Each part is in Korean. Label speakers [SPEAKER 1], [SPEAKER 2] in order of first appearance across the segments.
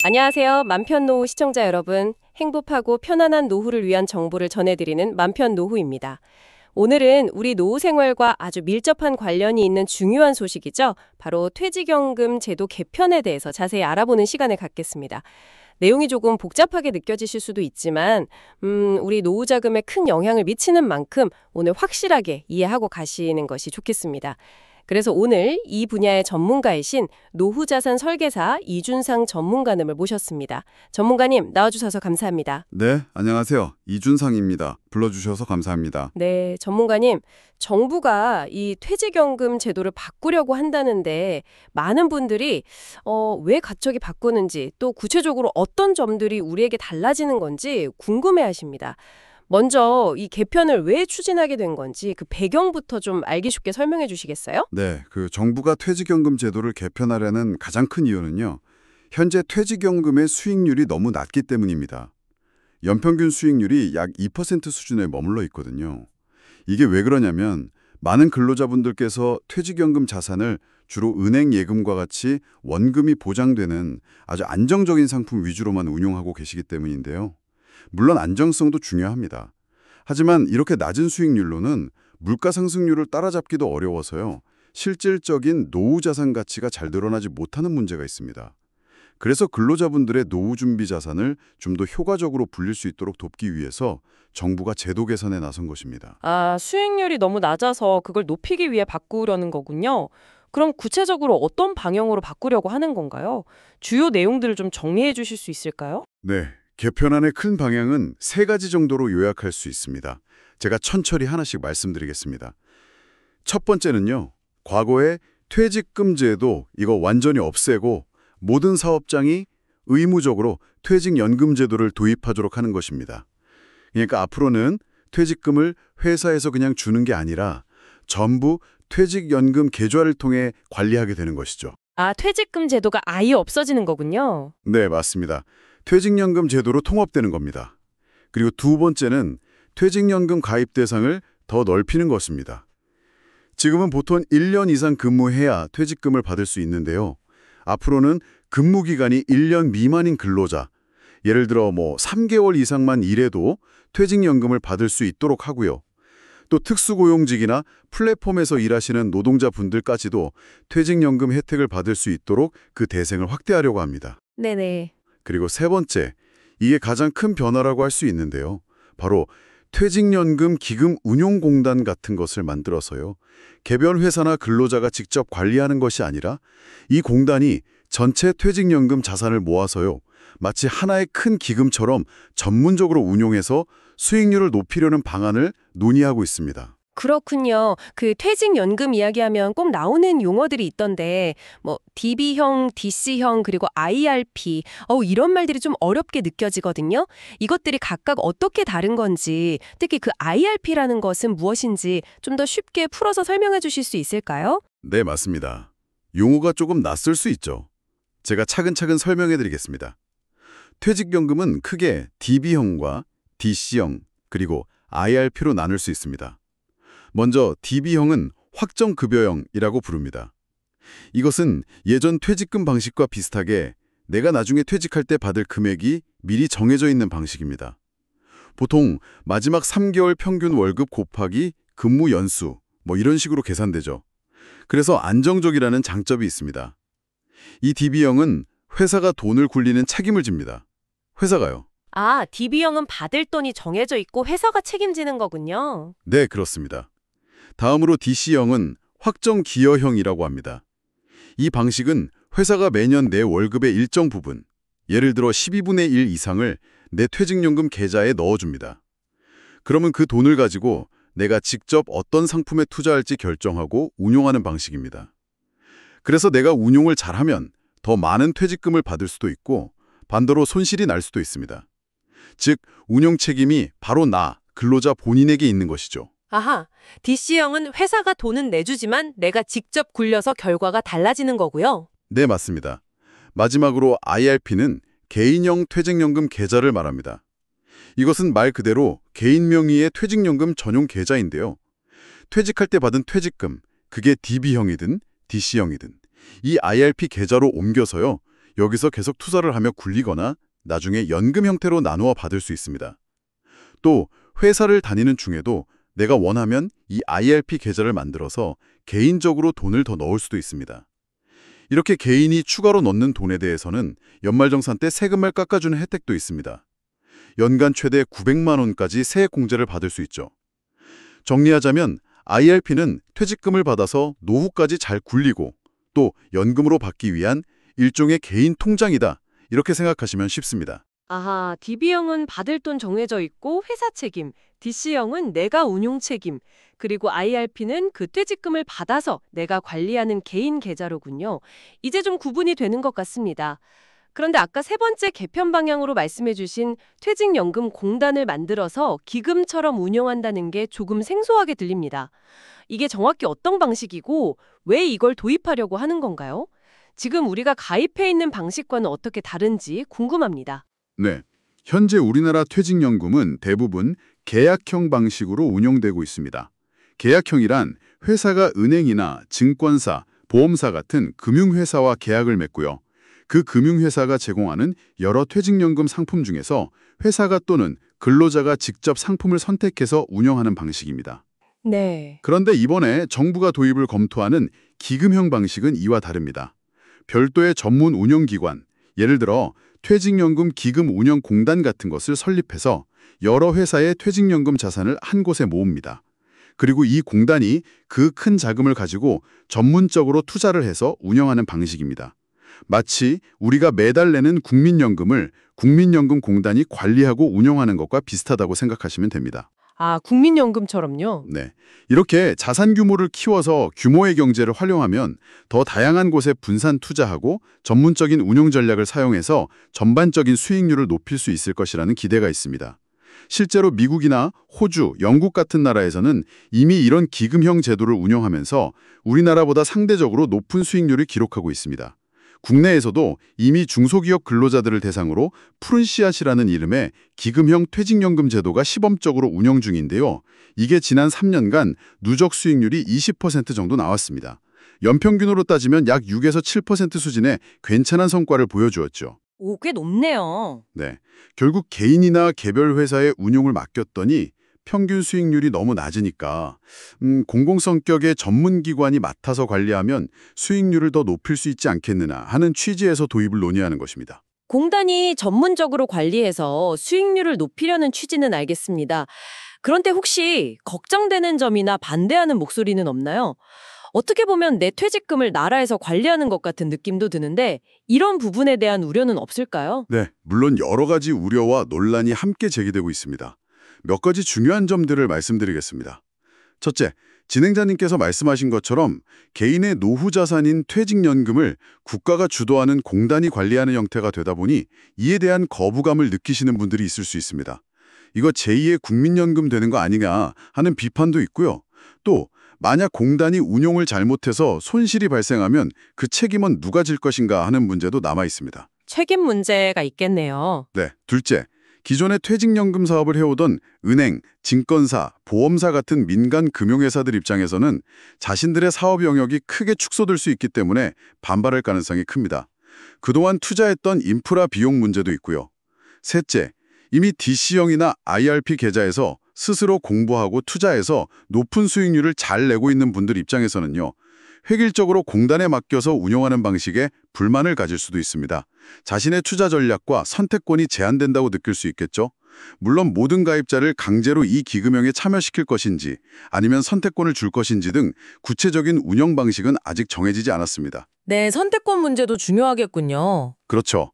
[SPEAKER 1] 안녕하세요. 맘편노후 시청자 여러분. 행복하고 편안한 노후를 위한 정보를 전해드리는 맘편노후입니다. 오늘은 우리 노후 생활과 아주 밀접한 관련이 있는 중요한 소식이죠. 바로 퇴직연금 제도 개편에 대해서 자세히 알아보는 시간을 갖겠습니다. 내용이 조금 복잡하게 느껴지실 수도 있지만 우리 노후 자금에 큰 영향을 미치는 만큼 오늘 확실하게 이해하고 가시는 것이 좋겠습니다. 그래서 오늘 이 분야의 전문가이신 노후자산 설계사 이준상 전문가님을 모셨습니다. 전문가님 나와주셔서 감사합니다.
[SPEAKER 2] 네, 안녕하세요. 이준상입니다. 불러주셔서 감사합니다.
[SPEAKER 1] 네, 전문가님. 정부가 이 퇴직연금 제도를 바꾸려고 한다는데 많은 분들이 왜 갑자기 바꾸는지 또 구체적으로 어떤 점들이 우리에게 달라지는 건지 궁금해하십니다. 먼저 이 개편을 왜 추진하게 된 건지 그 배경부터 좀 알기 쉽게 설명해 주시겠어요?
[SPEAKER 2] 네, 정부가 퇴직연금 제도를 개편하려는 가장 큰 이유는요. 현재 퇴직연금의 수익률이 너무 낮기 때문입니다. 연평균 수익률이 약 2% 수준에 머물러 있거든요. 이게 왜 그러냐면 많은 근로자분들께서 퇴직연금 자산을 주로 은행 예금과 같이 원금이 보장되는 아주 안정적인 상품 위주로만 운용하고 계시기 때문인데요. 물론 안정성도 중요합니다. 하지만 이렇게 낮은 수익률로는 물가 상승률을 따라잡기도 어려워서요. 실질적인 노후 자산 가치가 잘 드러나지 못하는 문제가 있습니다. 그래서 근로자분들의 노후 준비 자산을 좀 더 효과적으로 불릴 수 있도록 돕기 위해서 정부가 제도 개선에 나선 것입니다.
[SPEAKER 3] 아, 수익률이 너무 낮아서 그걸 높이기 위해 바꾸려는 거군요. 그럼 구체적으로 어떤 방향으로 바꾸려고 하는 건가요? 주요 내용들을 좀 정리해 주실 수 있을까요?
[SPEAKER 2] 네, 개편안의 큰 방향은 3가지 정도로 요약할 수 있습니다. 제가 천천히 하나씩 말씀드리겠습니다. 첫 번째는요. 과거의 퇴직금 제도 이거 완전히 없애고 모든 사업장이 의무적으로 퇴직연금 제도를 도입하도록 하는 것입니다. 그러니까 앞으로는 퇴직금을 회사에서 그냥 주는 게 아니라 전부 퇴직연금 계좌를 통해 관리하게 되는 것이죠.
[SPEAKER 3] 아, 퇴직금 제도가 아예 없어지는 거군요.
[SPEAKER 2] 네, 맞습니다. 퇴직연금 제도로 통합되는 겁니다. 그리고 두 번째는 퇴직연금 가입 대상을 더 넓히는 것입니다. 지금은 보통 1년 이상 근무해야 퇴직금을 받을 수 있는데요. 앞으로는 근무기간이 1년 미만인 근로자, 예를 들어 3개월 이상만 일해도 퇴직연금을 받을 수 있도록 하고요. 또 특수고용직이나 플랫폼에서 일하시는 노동자분들까지도 퇴직연금 혜택을 받을 수 있도록 그 대상을 확대하려고 합니다.
[SPEAKER 3] 네네.
[SPEAKER 2] 그리고 세 번째, 이게 가장 큰 변화라고 할 수 있는데요. 바로 퇴직연금 기금 운용공단 같은 것을 만들어서요. 개별 회사나 근로자가 직접 관리하는 것이 아니라 이 공단이 전체 퇴직연금 자산을 모아서요. 마치 하나의 큰 기금처럼 전문적으로 운용해서 수익률을 높이려는 방안을 논의하고 있습니다.
[SPEAKER 1] 그렇군요. 그 퇴직연금 이야기하면 꼭 나오는 용어들이 있던데 DB형, DC형, 그리고 IRP 이런 말들이 좀 어렵게 느껴지거든요. 이것들이 각각 어떻게 다른 건지, 특히 그 IRP라는 것은 무엇인지 좀 더 쉽게 풀어서 설명해 주실 수 있을까요?
[SPEAKER 2] 네, 맞습니다. 용어가 조금 낯설 수 있죠. 제가 차근차근 설명해 드리겠습니다. 퇴직연금은 크게 DB형과 DC형, 그리고 IRP로 나눌 수 있습니다. 먼저 DB형은 확정급여형이라고 부릅니다. 이것은 예전 퇴직금 방식과 비슷하게 내가 나중에 퇴직할 때 받을 금액이 미리 정해져 있는 방식입니다. 보통 마지막 3개월 평균 월급 곱하기 근무 연수 이런 식으로 계산되죠. 그래서 안정적이라는 장점이 있습니다. 이 DB형은 회사가 돈을 굴리는 책임을 집니다. 회사가요.
[SPEAKER 3] 아, DB형은 받을 돈이 정해져 있고 회사가 책임지는 거군요.
[SPEAKER 2] 네, 그렇습니다. 다음으로 DC형은 확정기여형이라고 합니다. 이 방식은 회사가 매년 내 월급의 일정 부분, 예를 들어 12분의 1 이상을 내 퇴직연금 계좌에 넣어줍니다. 그러면 그 돈을 가지고 내가 직접 어떤 상품에 투자할지 결정하고 운용하는 방식입니다. 그래서 내가 운용을 잘하면 더 많은 퇴직금을 받을 수도 있고 반대로 손실이 날 수도 있습니다. 즉, 운용 책임이 바로 근로자 본인에게 있는 것이죠.
[SPEAKER 3] 아하, DC형은 회사가 돈은 내주지만 내가 직접 굴려서 결과가 달라지는 거고요.
[SPEAKER 2] 네, 맞습니다. 마지막으로 IRP는 개인형 퇴직연금 계좌를 말합니다. 이것은 말 그대로 개인 명의의 퇴직연금 전용 계좌인데요. 퇴직할 때 받은 퇴직금, 그게 DB형이든 DC형이든 이 IRP 계좌로 옮겨서요. 여기서 계속 투자를 하며 굴리거나 나중에 연금 형태로 나누어 받을 수 있습니다. 또 회사를 다니는 중에도 내가 원하면 이 IRP 계좌를 만들어서 개인적으로 돈을 더 넣을 수도 있습니다. 이렇게 개인이 추가로 넣는 돈에 대해서는 연말정산 때 세금을 깎아주는 혜택도 있습니다. 연간 최대 900만 원까지 세액 공제를 받을 수 있죠. 정리하자면 IRP는 퇴직금을 받아서 노후까지 잘 굴리고 또 연금으로 받기 위한 일종의 개인 통장이다. 이렇게 생각하시면 쉽습니다.
[SPEAKER 1] 아하, DB형은 받을 돈 정해져 있고 회사 책임, DC형은 내가 운용 책임, 그리고 IRP는 그 퇴직금을 받아서 내가 관리하는 개인 계좌로군요. 이제 좀 구분이 되는 것 같습니다. 그런데 아까 세 번째 개편 방향으로 말씀해 주신 퇴직연금 공단을 만들어서 기금처럼 운영한다는 게 조금 생소하게 들립니다. 이게 정확히 어떤 방식이고 왜 이걸 도입하려고 하는 건가요? 지금 우리가 가입해 있는 방식과는 어떻게 다른지 궁금합니다.
[SPEAKER 2] 네, 현재 우리나라 퇴직연금은 대부분 계약형 방식으로 운영되고 있습니다. 계약형이란 회사가 은행이나 증권사, 보험사 같은 금융회사와 계약을 맺고요. 그 금융회사가 제공하는 여러 퇴직연금 상품 중에서 회사가 또는 근로자가 직접 상품을 선택해서 운영하는 방식입니다.
[SPEAKER 1] 네.
[SPEAKER 2] 그런데 이번에 정부가 도입을 검토하는 기금형 방식은 이와 다릅니다. 별도의 전문 운영기관, 예를 들어 퇴직연금 기금운영공단 같은 것을 설립해서 여러 회사의 퇴직연금 자산을 한 곳에 모읍니다. 그리고 이 공단이 그 큰 자금을 가지고 전문적으로 투자를 해서 운영하는 방식입니다. 마치 우리가 매달 내는 국민연금을 국민연금공단이 관리하고 운영하는 것과 비슷하다고 생각하시면 됩니다.
[SPEAKER 1] 아, 국민연금처럼요?
[SPEAKER 2] 네, 이렇게 자산 규모를 키워서 규모의 경제를 활용하면 더 다양한 곳에 분산 투자하고 전문적인 운용 전략을 사용해서 전반적인 수익률을 높일 수 있을 것이라는 기대가 있습니다. 실제로 미국이나 호주, 영국 같은 나라에서는 이미 이런 기금형 제도를 운영하면서 우리나라보다 상대적으로 높은 수익률을 기록하고 있습니다. 국내에서도 이미 중소기업 근로자들을 대상으로 푸른 씨앗이라는 이름의 기금형 퇴직연금 제도가 시범적으로 운영 중인데요. 이게 지난 3년간 누적 수익률이 20% 정도 나왔습니다. 연평균으로 따지면 약 6에서 7% 수준의 괜찮은 성과를 보여주었죠.
[SPEAKER 1] 오, 꽤 높네요.
[SPEAKER 2] 네, 결국 개인이나 개별 회사에 운용을 맡겼더니 평균 수익률이 너무 낮으니까 공공성격의 전문기관이 맡아서 관리하면 수익률을 더 높일 수 있지 않겠느냐 하는 취지에서 도입을 논의하는 것입니다.
[SPEAKER 1] 공단이 전문적으로 관리해서 수익률을 높이려는 취지는 알겠습니다. 그런데 혹시 걱정되는 점이나 반대하는 목소리는 없나요? 어떻게 보면 내 퇴직금을 나라에서 관리하는 것 같은 느낌도 드는데 이런 부분에 대한 우려는 없을까요?
[SPEAKER 2] 네, 물론 여러 가지 우려와 논란이 함께 제기되고 있습니다. 몇 가지 중요한 점들을 말씀드리겠습니다. 첫째, 진행자님께서 말씀하신 것처럼 개인의 노후 자산인 퇴직연금을 국가가 주도하는 공단이 관리하는 형태가 되다 보니 이에 대한 거부감을 느끼시는 분들이 있을 수 있습니다. 이거 제2의 국민연금 되는 거 아니냐 하는 비판도 있고요. 또 만약 공단이 운용을 잘못해서 손실이 발생하면 그 책임은 누가 질 것인가 하는 문제도 남아 있습니다.
[SPEAKER 1] 책임 문제가 있겠네요.
[SPEAKER 2] 네, 둘째, 기존의 퇴직연금 사업을 해오던 은행, 증권사, 보험사 같은 민간 금융회사들 입장에서는 자신들의 사업 영역이 크게 축소될 수 있기 때문에 반발할 가능성이 큽니다. 그동안 투자했던 인프라 비용 문제도 있고요. 셋째, 이미 DC형이나 IRP 계좌에서 스스로 공부하고 투자해서 높은 수익률을 잘 내고 있는 분들 입장에서는요. 획일적으로 공단에 맡겨서 운영하는 방식에 불만을 가질 수도 있습니다. 자신의 투자 전략과 선택권이 제한된다고 느낄 수 있겠죠. 물론 모든 가입자를 강제로 이 기금형에 참여시킬 것인지 아니면 선택권을 줄 것인지 등 구체적인 운영 방식은 아직 정해지지 않았습니다.
[SPEAKER 1] 네, 선택권 문제도 중요하겠군요.
[SPEAKER 2] 그렇죠.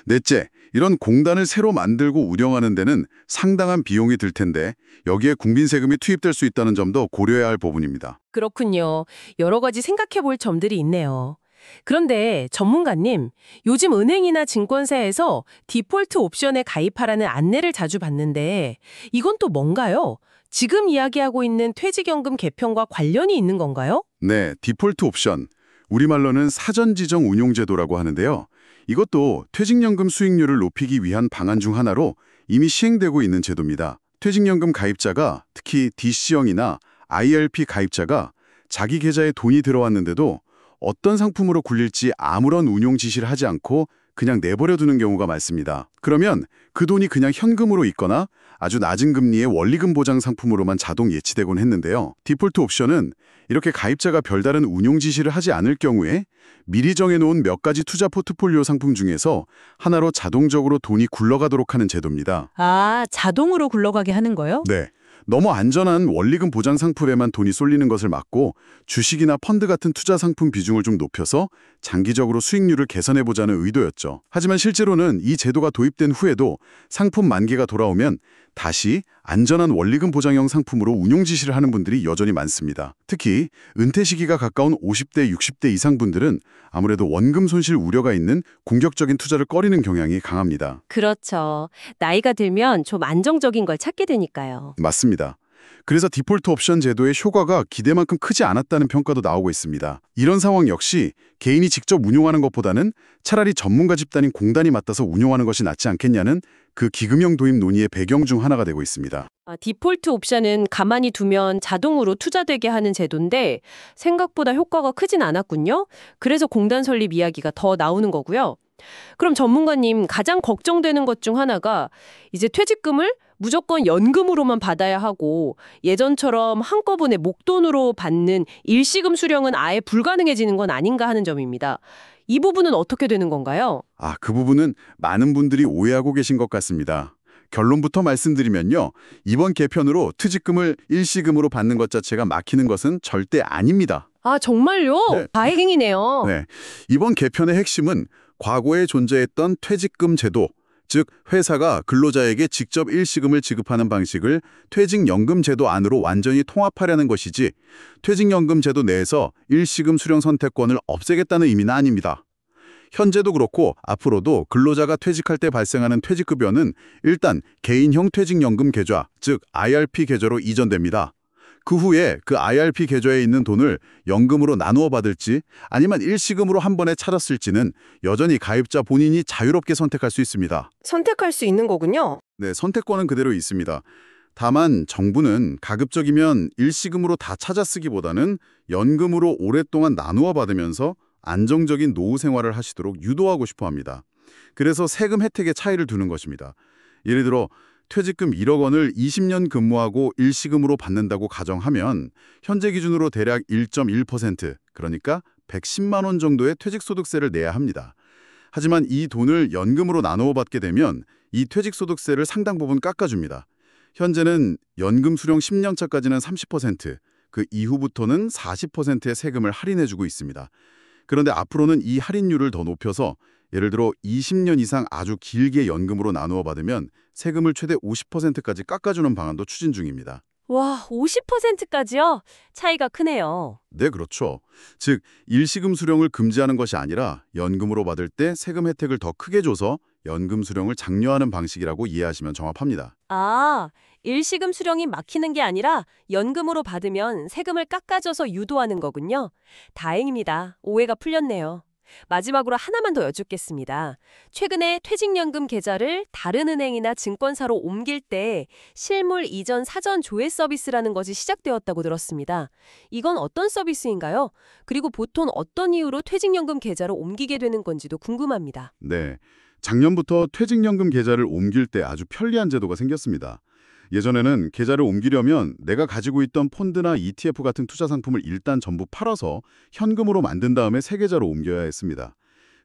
[SPEAKER 2] 넷째, 이런 공단을 새로 만들고 운영하는 데는 상당한 비용이 들 텐데 여기에 국민 세금이 투입될 수 있다는 점도 고려해야 할 부분입니다.
[SPEAKER 1] 그렇군요. 여러 가지 생각해 볼 점들이 있네요. 그런데 전문가님, 요즘 은행이나 증권사에서 디폴트 옵션에 가입하라는 안내를 자주 받는데 이건 또 뭔가요? 지금 이야기하고 있는 퇴직연금 개편과 관련이 있는 건가요?
[SPEAKER 2] 네, 디폴트 옵션. 우리말로는 사전 지정 운용 제도라고 하는데요. 이것도 퇴직연금 수익률을 높이기 위한 방안 중 하나로 이미 시행되고 있는 제도입니다. 퇴직연금 가입자가 특히 DC형이나 IRP 가입자가 자기 계좌에 돈이 들어왔는데도 어떤 상품으로 굴릴지 아무런 운용 지시를 하지 않고 그냥 내버려 두는 경우가 많습니다. 그러면 그 돈이 그냥 현금으로 있거나 아주 낮은 금리의 원리금 보장 상품으로만 자동 예치되곤 했는데요. 디폴트 옵션은 이렇게 가입자가 별다른 운용 지시를 하지 않을 경우에 미리 정해놓은 몇 가지 투자 포트폴리오 상품 중에서 하나로 자동적으로 돈이 굴러가도록 하는 제도입니다.
[SPEAKER 4] 아, 자동으로 굴러가게 하는 거요?
[SPEAKER 2] 네. 너무 안전한 원리금 보장 상품에만 돈이 쏠리는 것을 막고 주식이나 펀드 같은 투자 상품 비중을 좀 높여서 장기적으로 수익률을 개선해보자는 의도였죠. 하지만 실제로는 이 제도가 도입된 후에도 상품 만기가 돌아오면 다시 안전한 원리금 보장형 상품으로 운용 지시를 하는 분들이 여전히 많습니다. 특히 은퇴 시기가 가까운 50대, 60대 이상 분들은 아무래도 원금 손실 우려가 있는 공격적인 투자를 꺼리는 경향이 강합니다.
[SPEAKER 1] 그렇죠. 나이가 들면 좀 안정적인 걸 찾게 되니까요.
[SPEAKER 2] 맞습니다. 그래서 디폴트 옵션 제도의 효과가 기대만큼 크지 않았다는 평가도 나오고 있습니다. 이런 상황 역시 개인이 직접 운용하는 것보다는 차라리 전문가 집단인 공단이 맡아서 운용하는 것이 낫지 않겠냐는 그 기금형 도입 논의의 배경 중 하나가 되고 있습니다.
[SPEAKER 1] 디폴트 옵션은 가만히 두면 자동으로 투자되게 하는 제도인데 생각보다 효과가 크진 않았군요. 그래서 공단 설립 이야기가 더 나오는 거고요. 그럼 전문가님, 가장 걱정되는 것 중 하나가 이제 퇴직금을 무조건 연금으로만 받아야 하고 예전처럼 한꺼번에 목돈으로 받는 일시금 수령은 아예 불가능해지는 건 아닌가 하는 점입니다. 이 부분은 어떻게 되는 건가요?
[SPEAKER 2] 그 부분은 많은 분들이 오해하고 계신 것 같습니다. 결론부터 말씀드리면요. 이번 개편으로 퇴직금을 일시금으로 받는 것 자체가 막히는 것은 절대 아닙니다.
[SPEAKER 1] 아, 정말요?
[SPEAKER 2] 네.
[SPEAKER 1] 다행이네요.
[SPEAKER 2] 네. 이번 개편의 핵심은 과거에 존재했던 퇴직금 제도, 즉 회사가 근로자에게 직접 일시금을 지급하는 방식을 퇴직연금 제도 안으로 완전히 통합하려는 것이지 퇴직연금 제도 내에서 일시금 수령 선택권을 없애겠다는 의미는 아닙니다. 현재도 그렇고 앞으로도 근로자가 퇴직할 때 발생하는 퇴직급여는 일단 개인형 퇴직연금 계좌, 즉 IRP 계좌로 이전됩니다. 그 후에 그 IRP 계좌에 있는 돈을 연금으로 나누어 받을지 아니면 일시금으로 한 번에 차렸을지는 여전히 가입자 본인이 자유롭게 선택할 수 있습니다.
[SPEAKER 1] 선택할 수 있는 거군요.
[SPEAKER 2] 네, 선택권은 그대로 있습니다. 다만 정부는 가급적이면 일시금으로 다 찾아 쓰기보다는 연금으로 오랫동안 나누어 받으면서 안정적인 노후 생활을 하시도록 유도하고 싶어 합니다. 그래서 세금 혜택의 차이를 두는 것입니다. 예를 들어 퇴직금 1억 원을 20년 근무하고 일시금으로 받는다고 가정하면 현재 기준으로 대략 1.1%, 그러니까 110만 원 정도의 퇴직소득세를 내야 합니다. 하지만 이 돈을 연금으로 나누어 받게 되면 이 퇴직소득세를 상당 부분 깎아줍니다. 현재는 연금 수령 10년 차까지는 30%, 그 이후부터는 40%의 세금을 할인해주고 있습니다. 그런데 앞으로는 이 할인율을 더 높여서 예를 들어 20년 이상 아주 길게 연금으로 나누어 받으면 세금을 최대 50%까지 깎아주는 방안도 추진 중입니다.
[SPEAKER 1] 와, 50%까지요? 차이가 크네요.
[SPEAKER 2] 네, 그렇죠. 즉, 일시금 수령을 금지하는 것이 아니라 연금으로 받을 때 세금 혜택을 더 크게 줘서 연금 수령을 장려하는 방식이라고 이해하시면 정확합니다.
[SPEAKER 1] 아, 일시금 수령이 막히는 게 아니라 연금으로 받으면 세금을 깎아줘서 유도하는 거군요. 다행입니다. 오해가 풀렸네요. 마지막으로 하나만 더 여쭙겠습니다. 최근에 퇴직연금 계좌를 다른 은행이나 증권사로 옮길 때 실물 이전 사전 조회 서비스라는 것이 시작되었다고 들었습니다. 이건 어떤 서비스인가요? 그리고 보통 어떤 이유로 퇴직연금 계좌로 옮기게 되는 건지도 궁금합니다.
[SPEAKER 2] 네, 작년부터 퇴직연금 계좌를 옮길 때 아주 편리한 제도가 생겼습니다. 예전에는 계좌를 옮기려면 내가 가지고 있던 펀드나 ETF 같은 투자 상품을 일단 전부 팔아서 현금으로 만든 다음에 새 계좌로 옮겨야 했습니다.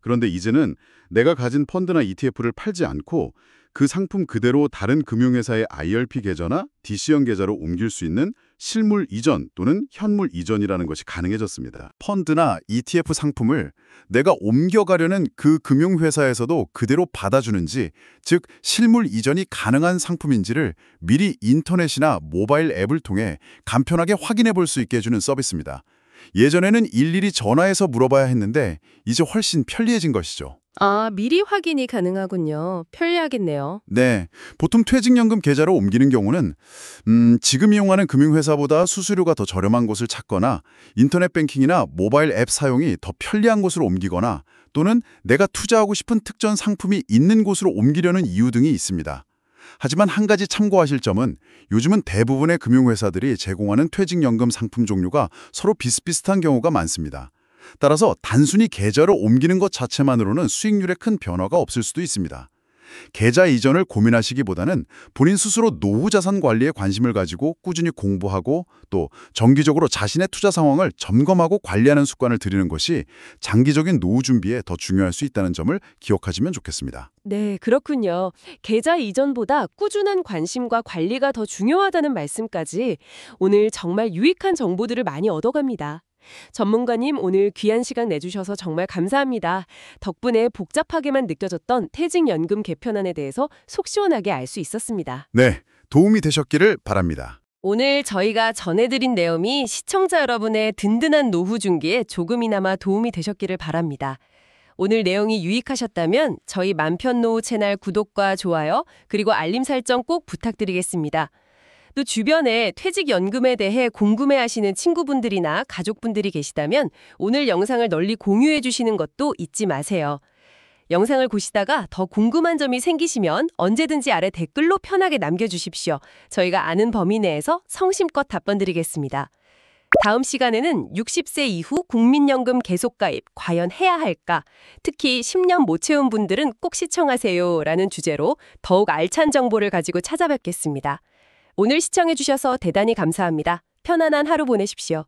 [SPEAKER 2] 그런데 이제는 내가 가진 펀드나 ETF를 팔지 않고 그 상품 그대로 다른 금융회사의 IRP 계좌나 DC형 계좌로 옮길 수 있는 실물 이전 또는 현물 이전이라는 것이 가능해졌습니다. 펀드나 ETF 상품을 내가 옮겨가려는 그 금융회사에서도 그대로 받아주는지, 즉 실물 이전이 가능한 상품인지를 미리 인터넷이나 모바일 앱을 통해 간편하게 확인해 볼 수 있게 해주는 서비스입니다. 예전에는 일일이 전화해서 물어봐야 했는데 이제 훨씬 편리해진 것이죠.
[SPEAKER 1] 아, 미리 확인이 가능하군요. 편리하겠네요.
[SPEAKER 2] 네, 보통 퇴직연금 계좌로 옮기는 경우는 지금 이용하는 금융회사보다 수수료가 더 저렴한 곳을 찾거나 인터넷 뱅킹이나 모바일 앱 사용이 더 편리한 곳으로 옮기거나 또는 내가 투자하고 싶은 특정 상품이 있는 곳으로 옮기려는 이유 등이 있습니다. 하지만 한 가지 참고하실 점은 요즘은 대부분의 금융회사들이 제공하는 퇴직연금 상품 종류가 서로 비슷비슷한 경우가 많습니다. 따라서 단순히 계좌를 옮기는 것 자체만으로는 수익률에 큰 변화가 없을 수도 있습니다. 계좌 이전을 고민하시기보다는 본인 스스로 노후 자산 관리에 관심을 가지고 꾸준히 공부하고 또 정기적으로 자신의 투자 상황을 점검하고 관리하는 습관을 들이는 것이 장기적인 노후 준비에 더 중요할 수 있다는 점을 기억하시면 좋겠습니다.
[SPEAKER 1] 네, 그렇군요. 계좌 이전보다 꾸준한 관심과 관리가 더 중요하다는 말씀까지 오늘 정말 유익한 정보들을 많이 얻어갑니다. 전문가님 오늘 귀한 시간 내주셔서 정말 감사합니다. 덕분에 복잡하게만 느껴졌던 퇴직연금 개편안에 대해서 속 시원하게 알 수 있었습니다.
[SPEAKER 2] 네, 도움이 되셨기를 바랍니다.
[SPEAKER 1] 오늘 저희가 전해드린 내용이 시청자 여러분의 든든한 노후 준비에 조금이나마 도움이 되셨기를 바랍니다. 오늘 내용이 유익하셨다면 저희 맘편노후 채널 구독과 좋아요 그리고 알림 설정 꼭 부탁드리겠습니다. 또 주변에 퇴직연금에 대해 궁금해하시는 친구분들이나 가족분들이 계시다면 오늘 영상을 널리 공유해 주시는 것도 잊지 마세요. 영상을 보시다가 더 궁금한 점이 생기시면 언제든지 아래 댓글로 편하게 남겨주십시오. 저희가 아는 범위 내에서 성심껏 답변 드리겠습니다. 다음 시간에는 60세 이후 국민연금 계속가입 과연 해야 할까? 특히 10년 못 채운 분들은 꼭 시청하세요 라는 주제로 더욱 알찬 정보를 가지고 찾아뵙겠습니다. 오늘 시청해주셔서 대단히 감사합니다. 편안한 하루 보내십시오.